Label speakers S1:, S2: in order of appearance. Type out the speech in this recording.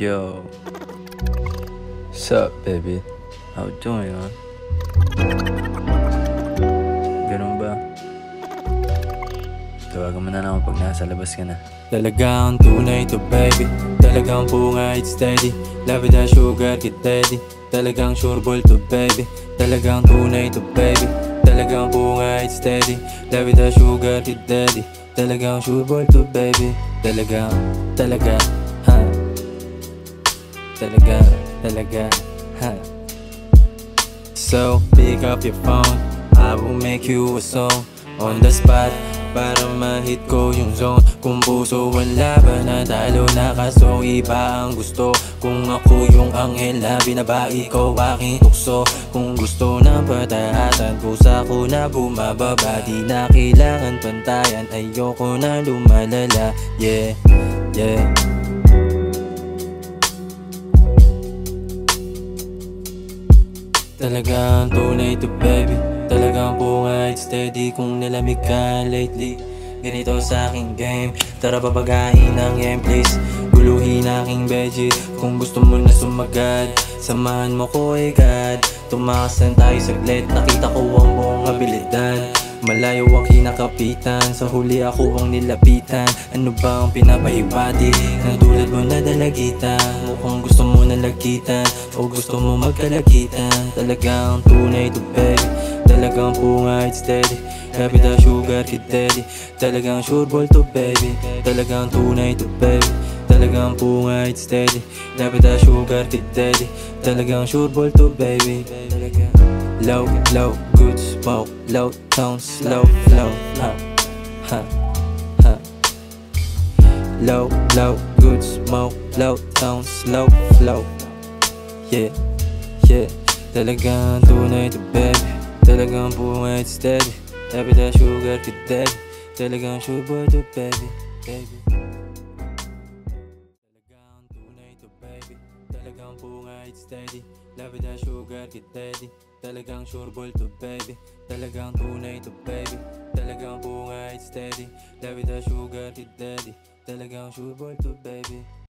S1: Yo, what's up, baby? How you doing, huh? Ganun ba? Tawagan mo na lang ako pag nasa labas ka na.
S2: Talagang tunay to baby, talagang bunga it's steady. Love it as sugar get daddy, talagang sure ball to baby. Talagang tunay to baby, talagang bunga it's steady. Love it as sugar get daddy, talagang sure ball to baby. Talaga, ha. Talaga, ha. So pick up your phone, I will make you a song on the spot para ma-hit ko yung zone. Kung puso ang laban, natalo na kaso iba ang gusto. Kung ako yung anghel na binabai ko aking tukso. Kung gusto ng pataasan, pusa ko na bumababa. Di na kailangan pantayan, ayoko na lumalala. Yeah, yeah. Talagang tunay to baby, talagang bunga it's steady. Kung nalamig ka lately, ganito sa aking game. Tara papagain ng game please, guluhin aking veggies. Kung gusto mo na sumagad, samahan mo ko God. Tumakasan tayo saglit, nakita ko ang buong abilidad. Malayo ang kinakapitan, sa huli ako ang nilapitan. Ano ba ang pinapahibati, na tulad mo na dalagitan? Mukhang gusto mo na lagitan, o gusto mo magkalagitan. Talagang tunay to baby, talagang bunga it's steady. Lapit na sugar kid daddy, talagang sure ball to baby. Talagang tunay to baby, talagang bunga it's steady. Lapit na sugar kid daddy, talagang sure ball to baby. Low, low, good smoke, low tone, slow flow, ha, ha, ha. Low, low, good smoke, low tone, slow flow. Yeah, yeah. Talagang tunay to baby, talagang bunga it's steady. Lapit na sugar kid daddy, talagang sure boy to baby, baby. Talagang tunay to baby, talagang bunga it's steady. Lapit na sugar kid daddy, talagang sure ball to baby. Talagang tunay to baby, talagang bunga it's steady. Lapit na sugar kid daddy, talagang sure ball to baby.